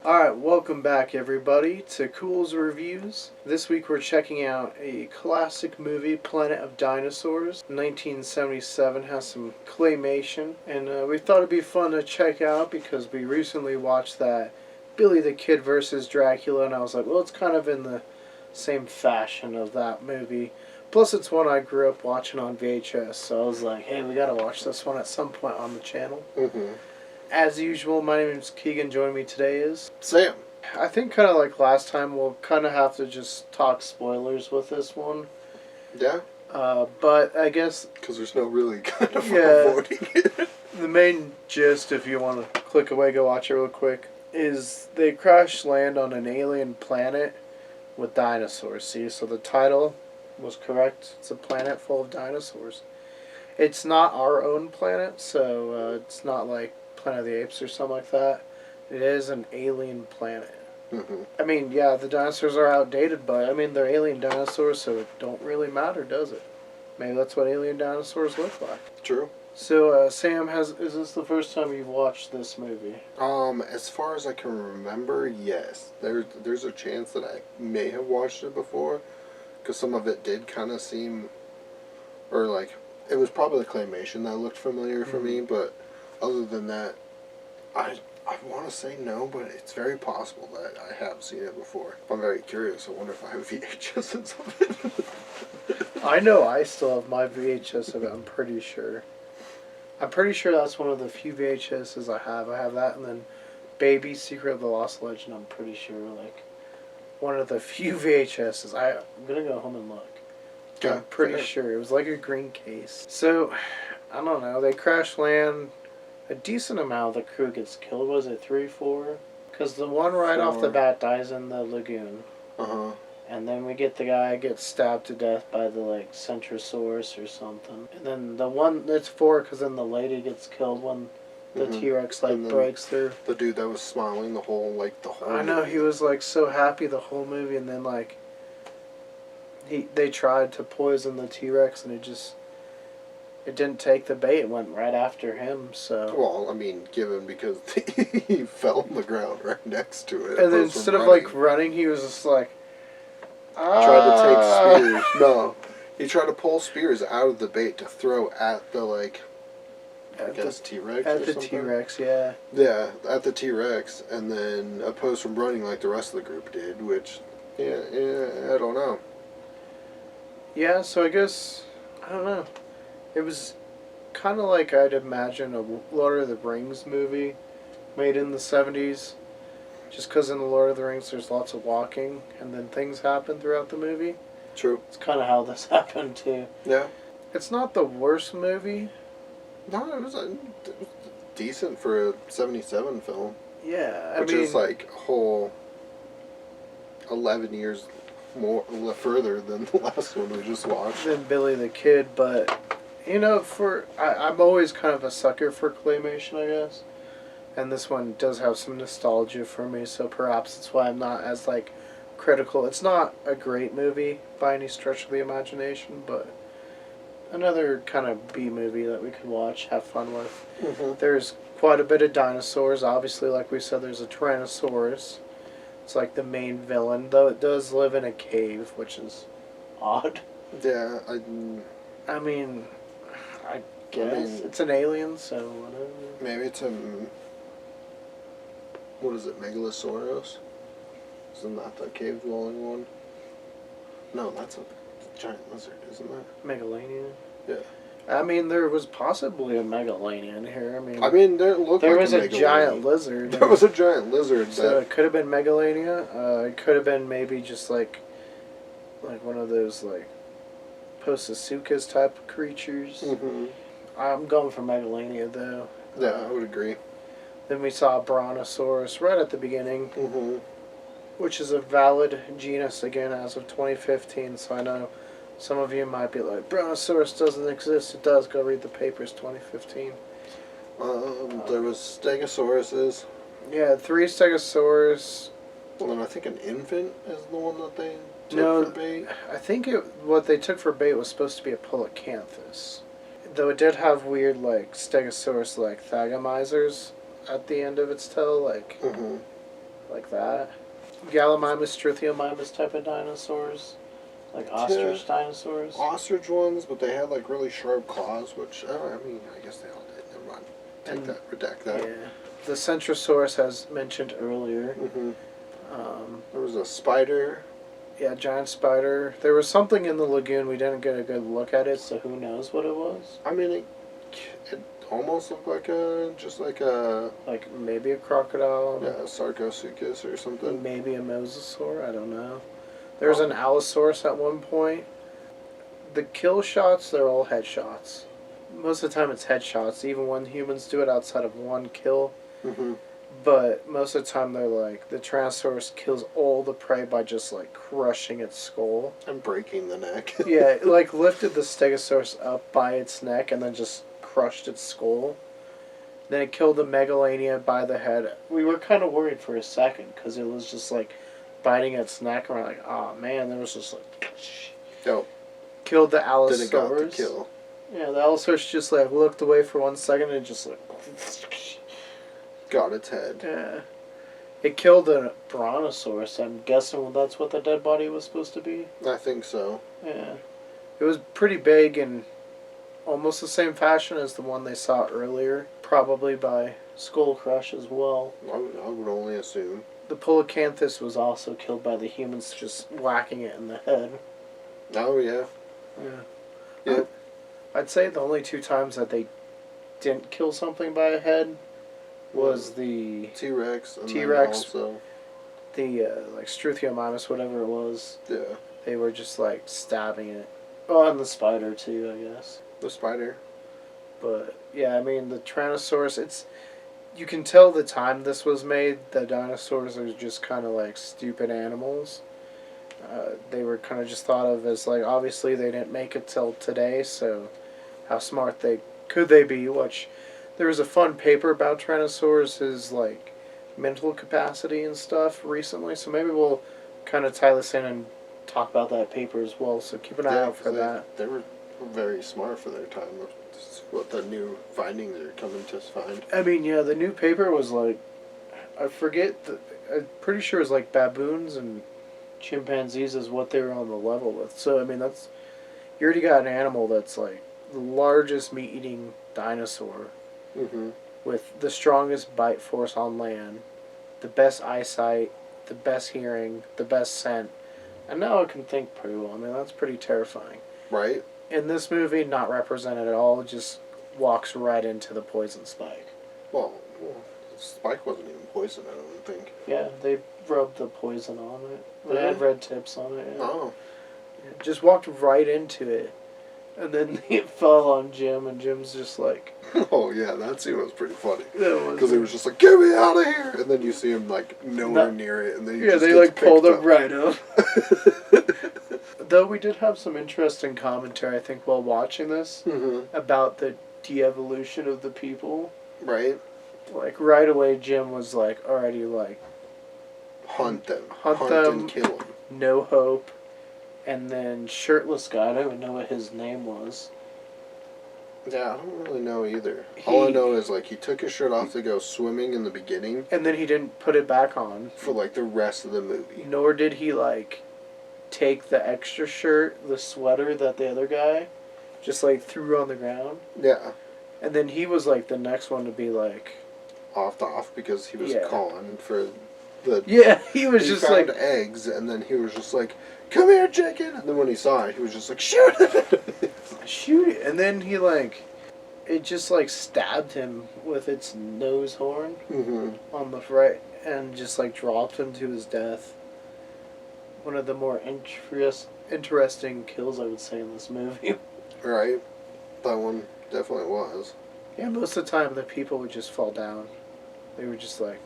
Alright, welcome back everybody to Cool's Reviews. This week we're checking out a classic movie, Planet of Dinosaurs. 1977 has some claymation, and we thought it'd be fun to check out because we recently watched that Billy the Kid versus Dracula, and I was like, well, it's kind of in the same fashion of that movie. Plus it's one I grew up watching on VHS, so I was like, hey, we gotta watch this one at some point on the channel. As usual, my name is Keegan. Joining me today is Sam. I think kind of like last time, we'll kind of have to just talk spoilers with this one. Yeah? But I guess... Because there's no really kind of avoiding it. The main gist, if you want to click away, go watch it real quick, is they crash land on an alien planet with dinosaurs. See, so the title was correct. It's a planet full of dinosaurs. It's not our own planet, so it's not like Planet of the Apes or something like that. It is an alien planet. I mean, yeah, the dinosaurs are outdated, but I mean, they're alien dinosaurs, so it don't really matter, does it? Maybe that's what alien dinosaurs look like. True. So, Sam, is this the first time you've watched this movie? As far as I can remember, yes. There's a chance that I may have watched it before, because some of it did kind of seem, or like, it was probably the claymation that looked familiar for me, but other than that, I want to say no, but it's very possible that I have seen it before. I'm very curious. I wonder if I have VHS of it. I know I still have my VHS of it, I'm pretty sure. I'm pretty sure that's one of the few VHSs I have. I have that, and then Baby Secret of the Lost Legend, I'm pretty sure, like, one of the few VHSs. I'm going to go home and look. Okay, I'm pretty sure. It was like a green case. So, I don't know. They crash land. A decent amount of the crew gets killed. Was it 3, 4? Because the one right off the bat dies in the lagoon. And then we get the guy gets stabbed to death by the, like, Centrosaurus or something. And then the one, it's 4 because then the lady gets killed when the T-Rex, like, breaks through. The dude that was smiling the whole I know, he was, like, so happy the whole movie, and then, like, they tried to poison the T-Rex, and it didn't take the bait. It went right after him, so... Well, I mean, given because he fell on the ground right next to it. And then instead of, like, running, he was just like... Tried to take spears. No. He tried to pull spears out of the bait to throw at the, like... I guess T-Rex or something? At the T-Rex, yeah. Yeah, at the T-Rex, and then opposed from running like the rest of the group did, which... Yeah, I don't know. Yeah, so I guess... I don't know. It was kind of like I'd imagine a Lord of the Rings movie made in the 70s. Just because in the Lord of the Rings there's lots of walking and then things happen throughout the movie. True. It's kind of how this happened too. Yeah. It's not the worst movie. No, it was decent for a 77 film. Yeah, I mean... Which is like a whole 11 years further than the last one we just watched. Than Billy the Kid, but... You know, I'm always kind of a sucker for claymation, I guess. And this one does have some nostalgia for me, so perhaps that's why I'm not as, like, critical. It's not a great movie by any stretch of the imagination, but another kind of B movie that we could watch, have fun with. There's quite a bit of dinosaurs. Obviously, like we said, there's a Tyrannosaurus. It's like the main villain, though it does live in a cave, which is odd. Yeah, I mean... I guess it's an alien, so whatever. Maybe it's a... What is it, Megalosaurus? Isn't that the cave-dwelling one? No, that's a giant lizard, isn't that? Megalania? Yeah. I mean, there was possibly a Megalania in here. There looked there like was a giant lizard. There was a giant lizard. So it could have been Megalania. It could have been maybe just like one of those, like, Posasaurus type of creatures. I'm going for Megalania, though. Yeah, I would agree. Then we saw Brontosaurus right at the beginning, which is a valid genus again as of 2015. So I know some of you might be like, Brontosaurus doesn't exist. It does. Go read the papers, 2015. There was Stegosauruses. Yeah, 3 Stegosaurus. Well, then I think an infant is the one that they took for bait. I think what they took for bait was supposed to be a Polacanthus. Though it did have weird, like, Stegosaurus, like, thagomizers at the end of its tail, like... like that. Gallimimus, Struthiomimus type of dinosaurs, like ostrich dinosaurs. Ostrich ones, but they had like really sharp claws, which I mean, I guess they all did. Never mind. Take that, redact that. Yeah. The Centrosaurus, as mentioned earlier. Mm-hmm. There was a spider. Yeah, giant spider. There was something in the lagoon. We didn't get a good look at it, so who knows what it was. I mean, it almost looked like like maybe a crocodile. Yeah, a Sarcosuchus or something. Maybe a mosasaur. I don't know. There's an Allosaurus at one point. The kill shots, they're all headshots. Most of the time it's headshots, even when humans do it outside of one kill. Mm-hmm. But most of the time they're like, the Tyrannosaurus kills all the prey by just like crushing its skull. And breaking the neck. Yeah, it like lifted the Stegosaurus up by its neck and then just crushed its skull. Then it killed the Megalania by the head. We were kind of worried for a second because it was just like biting its neck and we're like, oh man, there was just like... Nope. Killed the Allosaurus. Then it got the kill. Yeah, the Allosaurus just like looked away for 1 second and just like... Got its head. Yeah. It killed a Brontosaurus. I'm guessing that's what the dead body was supposed to be. I think so. Yeah. It was pretty big and almost the same fashion as the one they saw earlier. Probably by Skull Crush as well. I would only assume. The Polacanthus was also killed by the humans just whacking it in the head. Oh, yeah. Yeah. Yeah. I'd say the only 2 times that they didn't kill something by a head was the T-Rex. And T-Rex. Also the like Struthiomimus, whatever it was. Yeah. They were just like stabbing it. Oh, and the spider too, I guess. The spider. But yeah, I mean the Tyrannosaurus. It's you can tell the time this was made. The dinosaurs are just kind of like stupid animals. They were kind of just thought of as like obviously they didn't make it till today, so how smart could they be? Which there was a fun paper about Tyrannosaurs' like mental capacity and stuff recently, so maybe we'll kind of tie this in and talk about that paper as well. So keep an eye out for that. They were very smart for their time. This is what the new findings are coming to find. I mean, yeah, the new paper was like, I forget, I'm pretty sure it was like baboons and chimpanzees is what they were on the level with. So, I mean, you already got an animal that's like the largest meat-eating dinosaur Mm-hmm. with the strongest bite force on land, the best eyesight, the best hearing, the best scent, and now it can think pretty well. I mean, that's pretty terrifying. Right? In this movie, not represented at all, just walks right into the poison spike. Well, Spike wasn't even poison, I don't think. Yeah, they rubbed the poison on it. They had red tips on it. Yeah. Oh. Yeah, just walked right into it. And then it fell on Jim, and Jim's just like... Oh, yeah, that scene was pretty funny. Because he was just like, get me out of here! And then you see him, like, nowhere near it, and then they, like, pulled him right up. Though we did have some interesting commentary, I think, while watching this, about the de-evolution of the people. Right. Like, right away, Jim was, like, already, like... Hunt them. Hunt them. And kill them. No hope. And then shirtless guy, I don't even know what his name was. Yeah, I don't really know either. All I know is, like, he took his shirt off to go swimming in the beginning. And then he didn't put it back on. For, like, the rest of the movie. Nor did he, like, take the extra shirt, the sweater that the other guy just, like, threw on the ground. Yeah. And then he was, like, the next one to be, like... Off because he was calling for the... Yeah, he was just, like... like... eggs, and then he was just like... Come here, chicken! And then when he saw it, he was just like, shoot it! Shoot it! And then he, like, it just, like, stabbed him with its nose horn on the right, and just, like, dropped him to his death. One of the more interesting kills, I would say, in this movie. Right. That one definitely was. Yeah, most of the time, the people would just fall down. They were just like,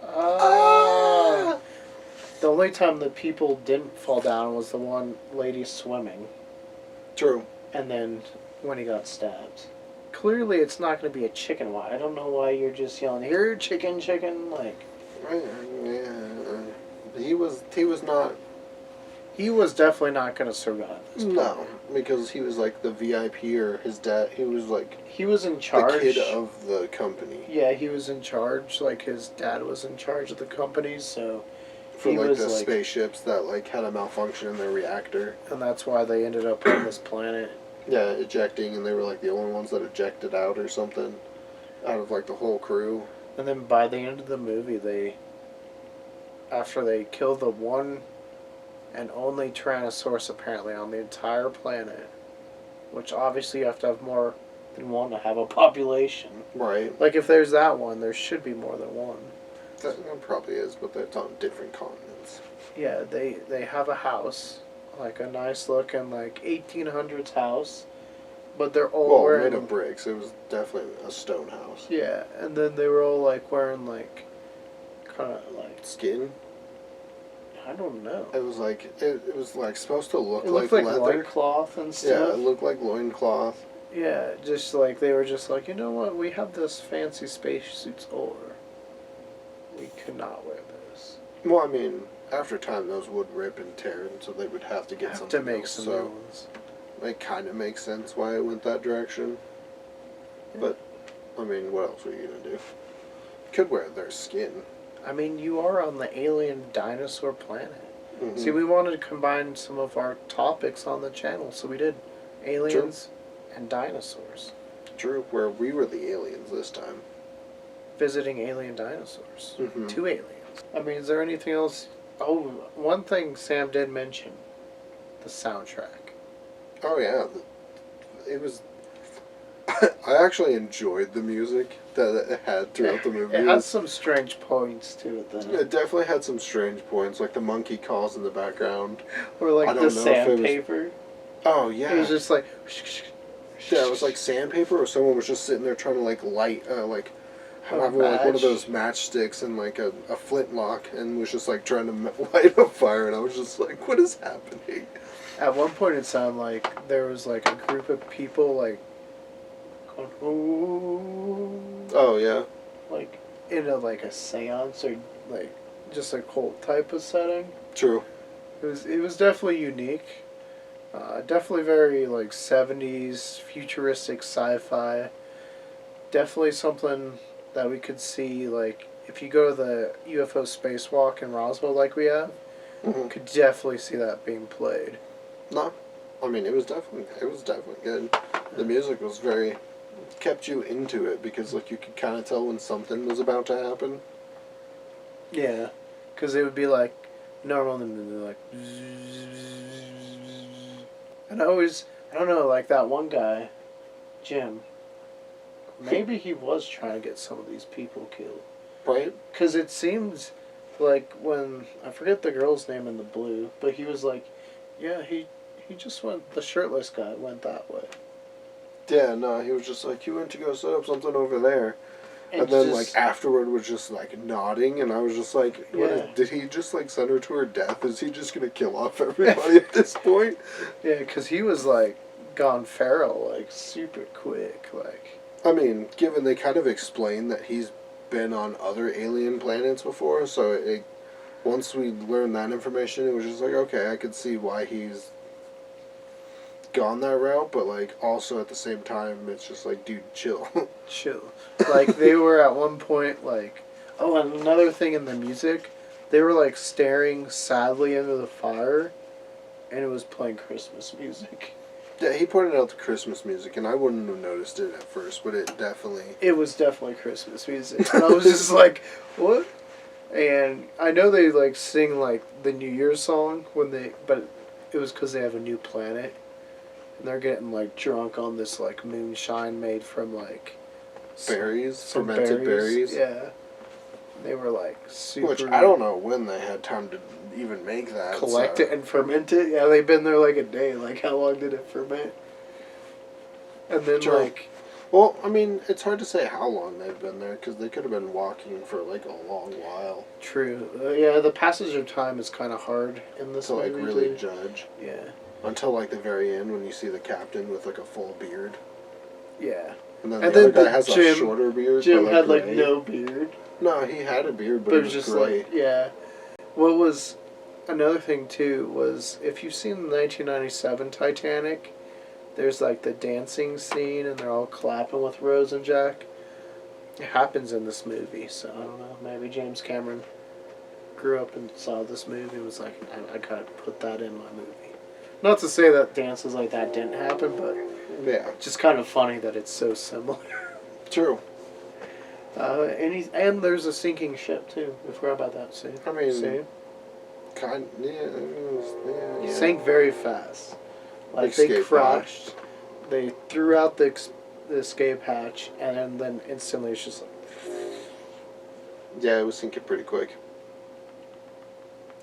ah! The only time the people didn't fall down was the one lady swimming. True. And then when he got stabbed. Clearly it's not going to be a chicken. Why? I don't know why you're just yelling, here, chicken, chicken, like... Right, yeah. He was not he was definitely not going to survive this No, planet. because he was like the VIP, or his dad. He was like He was in charge. the kid of the company. Yeah, he was in charge. Like his dad was in charge of the company, so For he like was the like, spaceships that like had a malfunction in their reactor. and that's why they ended up on this planet. Yeah, ejecting, and they were like the only ones that ejected out or something, out of like the whole crew. And then by the end of the movie, after they kill the one and only Tyrannosaurus apparently on the entire planet, which obviously you have to have more than one to have a population. Right. Like if there's that one, there should be more than one. That probably is, but they're on different continents. Yeah, they have a house, like a nice looking like 1800s house, but they're all Well, wearing made of bricks. It was definitely a stone house. yeah, and then they were all like wearing like kind of like Skin. I don't know. It was like it was like supposed to look It like looked like leather. loincloth and Yeah, stuff. it looked like loincloth. Yeah, just like they were just like, you know what, we have this fancy spacesuits or we could not wear this. Well, I mean, after time, those would rip and tear, and so they would have to get Have something to make else. some So new ones. it kind of makes sense why it went that direction. Yeah. But I mean, what else were you gonna do? Could wear their skin. I mean, you are on the alien dinosaur planet. Mm-hmm. See, we wanted to combine some of our topics on the channel, so we did aliens and dinosaurs. True, where we were the aliens this time. Visiting alien dinosaurs. Mhm. 2 aliens. I mean, is there anything else? Oh, one thing Sam did mention. The soundtrack. Oh yeah, it was. I actually enjoyed the music that it had throughout the movie. It has some strange points to it, then. It definitely had some strange points, like the monkey calls in the background. Or like I the don't know if it was- sandpaper. Oh yeah, It was just like. yeah, it was like sandpaper, or someone was just sitting there trying to like light, like A having like one of match. those matchsticks and like a flintlock, and was just like trying to light a fire, and I was just like, what is happening? At one point, it sounded like there was like a group of people like going, ooh, Oh yeah, like in a like a seance or like just a cult type of setting. true. It was definitely unique. Definitely very like 70s futuristic sci-fi. Definitely something that we could see like if you go to the UFO spacewalk in Roswell like we have, Mm-hmm. could definitely see that being played. No, I mean it was definitely good. The music was very kept you into it because like you could kind of tell when something was about to happen. Yeah, because it would be like normal in the movie, like. And I don't know, like that one guy, Jim. Maybe he was trying to get some of these people killed. Right? Because it seems like when, I forget the girl's name in the blue, but he was like, yeah, he just went, the shirtless guy went that way. Yeah, no, he was just like, he went to go set up something over there. And then, like, afterward was just, like, nodding, and I was just like, Yeah. did he just, like, send her to her death? Is he just gonna kill off everybody at this point? Yeah, because he was, like, gone feral, like, super quick, like. I mean, given they kind of explained that he's been on other alien planets before, so once we learned that information, it was just like, okay, I could see why he's gone that route, but, like, also at the same time, it's just like, dude, chill. Chill. Like, they were at one point, like... Oh, and another thing in the music, they were, like, staring sadly into the fire, and it was playing Christmas music. Yeah, he pointed out the Christmas music, and I wouldn't have noticed it at first, but it definitely... It was definitely Christmas music. And I was just like, what? And I know they, like, sing, like, the New Year's song when they... But it was because they have a new planet. And they're getting, like, drunk on this, like, moonshine made from, like... Berries, some fermented berries. Yeah. They were, like, super... Which, I don't know when they had time to even make that. Collect so. it and ferment it. Yeah, they've been there, like, a day. Like, how long did it ferment? And then, Sure. like... Well, I mean, it's hard to say how long they've been there, because they could have been walking for, like, a long while. True. Yeah, the passage of time is kind of hard in this To, like, movie. really judge. Yeah. Until, like, the very end, when you see the captain with, like, a full beard. Yeah. And then And the then other guy the has Jim- a shorter beard, Jim but, had, like, gray. no beard. No, he had a beard, but But it it was was just gray. like, yeah. What was... Another thing too was if you've seen the 1997 Titanic, there's like the dancing scene and they're all clapping with Rose and Jack. It happens in this movie, so I don't know. Maybe James Cameron grew up and saw this movie and was like, I gotta put that in my movie. Not to say that dances like that didn't happen, but Yeah. just kind of funny that it's so similar. True. And there's a sinking ship too. We forgot about that scene. I mean, scene. Yeah. It sank very fast. Like Escape they crashed. They threw out the escape hatch, and then instantly it's just like. Yeah, it was sinking pretty quick.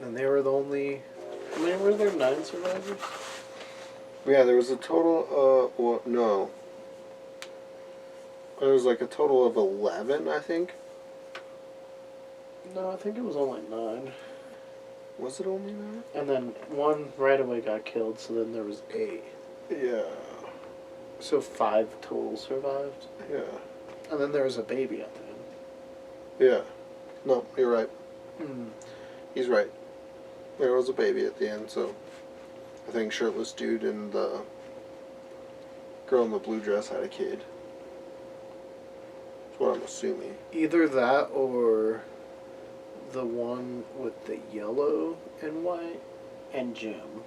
And they were the only. How many were there? 9 survivors? Yeah, there was a total no. There was like a total of 11, I think. No, I think it was only 9. Was it only 9? And then one right away got killed, so then there was 8. Yeah. So 5 total survived. Yeah. And then there was a baby at the end. Yeah. No, you're right. Hmm. He's right. There was a baby at the end, so I think shirtless dude and the girl in the blue dress had a kid. That's what I'm assuming. Either that or the one with the yellow and white and Jim.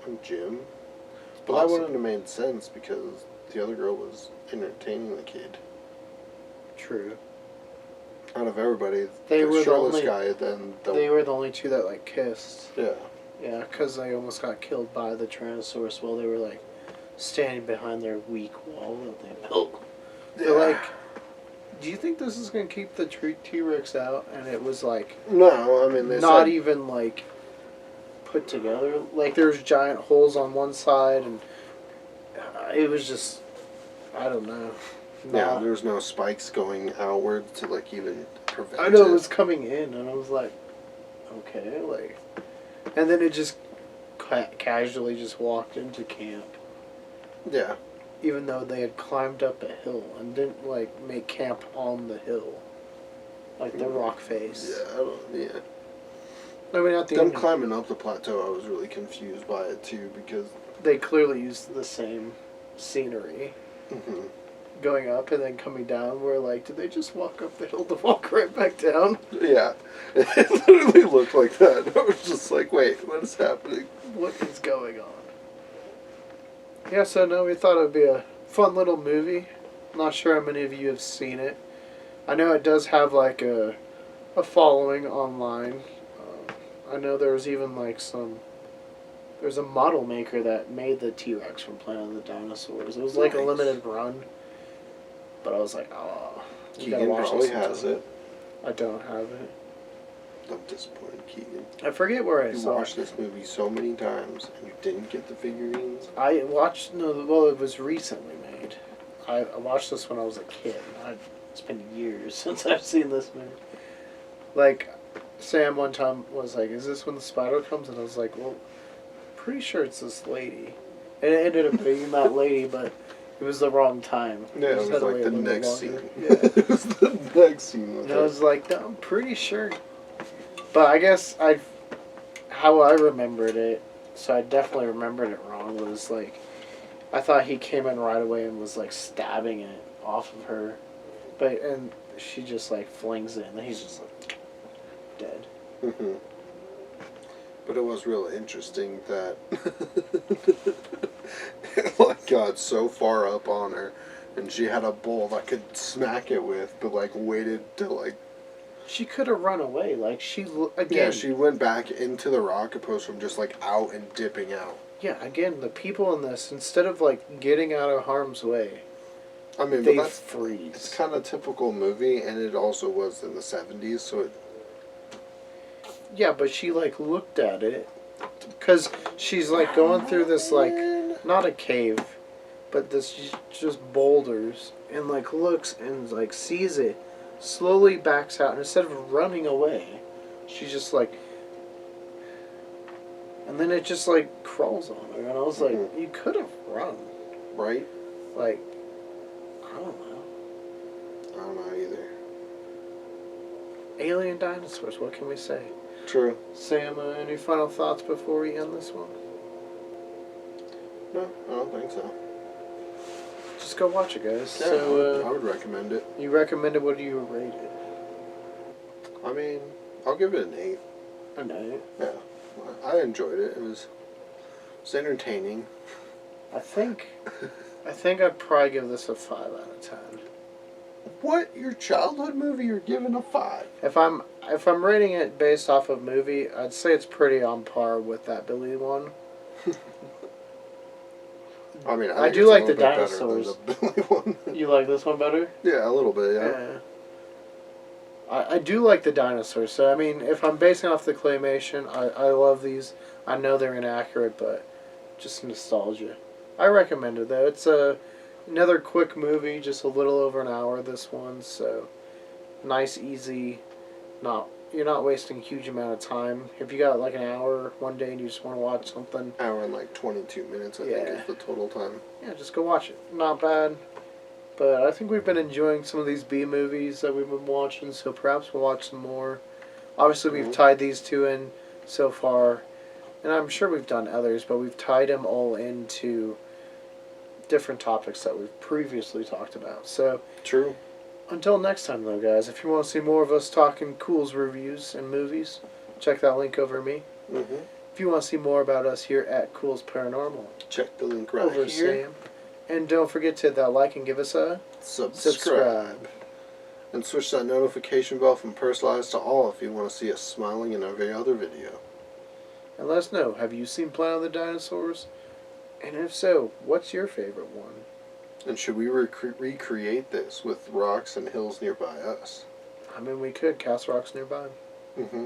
And Jim. But that wouldn't have made sense because the other girl was entertaining the kid. True. Out of everybody, They the were the shirtless only- guy, then They were the only 2 that like kissed. Yeah. Yeah, because they almost got killed by the Tyrannosaurus while they were like standing behind their weak wall that they built. They're like, do you think this is going to keep the T-Rex out? And it was like, No, I mean, they not said, even like put together. Like there's giant holes on one side, and it was just, I don't know. Yeah, there was no spikes going outward to like even prevent I know it. it was coming in, and I was like, okay, like, and then it just casually just walked into camp, Yeah. even though they had climbed up a hill and didn't like make camp on the hill, like the rock face. Yeah, I don't, yeah. I mean, at the Them end, climbing up the plateau, I was really confused by it too because. they clearly used the same scenery. Mm-hmm. Going up and then coming down, we're like, did they just walk up the hill to walk right back down? Yeah, it literally looked like that. I was just like, wait, what is happening? What is going on? Yeah, so no, we thought it would be a fun little movie. Not sure how many of you have seen it. I know it does have like a following online. I know there was even like there's a model maker that made the T-Rex from Planet of the Dinosaurs. It was like a Nice. limited run. But I was like, oh, you gotta Keegan watch probably this has sometime. it. I don't have it. I'm disappointed, Keegan. I forget where I You saw watched it. this movie so many times and you didn't get the figurines. I watched, well, it was recently made. I watched this when I was a kid. It's been years since I've seen this movie. Like, Sam one time was like, is this when the spider comes? And I was like, well, pretty sure it's this lady. And it ended up being that lady, but it was the wrong time. Yeah, it Just was had to like wait the a little bit next longer. scene. Yeah. It was the next scene with And I was like, no, I'm pretty sure. But I guess how I remembered it, so I definitely remembered it wrong, was like, I thought he came in right away and was like stabbing it off of her. And she just like flings it and he's just like dead. Mm-hmm. But it was really interesting that it like got so far up on her, and she had a bull that could smack it with, but like waited to like. She could have run away. Like again. Yeah, she went back into the rock opposed from just like out and dipping out. Yeah, again, the people in this, instead of like getting out of harm's way, I mean, they but that's freeze. it's kind of typical movie, and it also was in the 70s, so it. Yeah, but she like looked at it, because she's like going through this like, not a cave, but this just boulders, and like looks and like sees it, slowly backs out, and instead of running away, she just like, and then it just like crawls on her, and I was like, you could have run. Right? Like, I don't know. I don't know either. Alien dinosaurs, what can we say? True. Sam, any final thoughts before we end this one? No, I don't think so. Just go watch it, guys. Yeah, So, I would recommend it. you recommend it? What do you rate it? I mean, I'll give it an 8. A 9. Yeah, I enjoyed it. It was entertaining. I think I'd probably give this a 5 out of 10. What? Your childhood movie? You're giving a 5? If I'm rating it based off of movie, I'd say it's pretty on par with that Billy one. I mean, I think do it's a like the little bit better than dinosaurs. the Billy one. You like this one better? Yeah, a little bit. Yeah. I do like the dinosaurs. So I mean, if I'm basing off the claymation, I love these. I know they're inaccurate, but just nostalgia. I recommend it though. It's another quick movie, just a little over an hour. This one, so nice, easy. You're not wasting a huge amount of time. If you got like an hour one day and you just want to watch something, Hour and like 22 minutes, I think, is the total time. yeah, just go watch it. Not bad. But I think we've been enjoying some of these B movies that we've been watching, so perhaps we'll watch some more. Obviously, we've tied these two in so far, and I'm sure we've done others, but we've tied them all into different topics that we've previously talked about. So, True. until next time, though, guys, if you want to see more of us talking Cool's reviews and movies, check that link over me. Mm-hmm. If you want to see more about us here at Cool's Paranormal, Check the link right over here. Sam. And don't forget to hit that like and give us a subscribe. And switch that notification bell from personalized to all if you want to see us smiling in every other video. And let us know, have you seen Planet of the Dinosaurs? And if so, what's your favorite one? And should we recreate this with rocks and hills nearby us? I mean, we could. Castle Rock's nearby. Mm-hmm.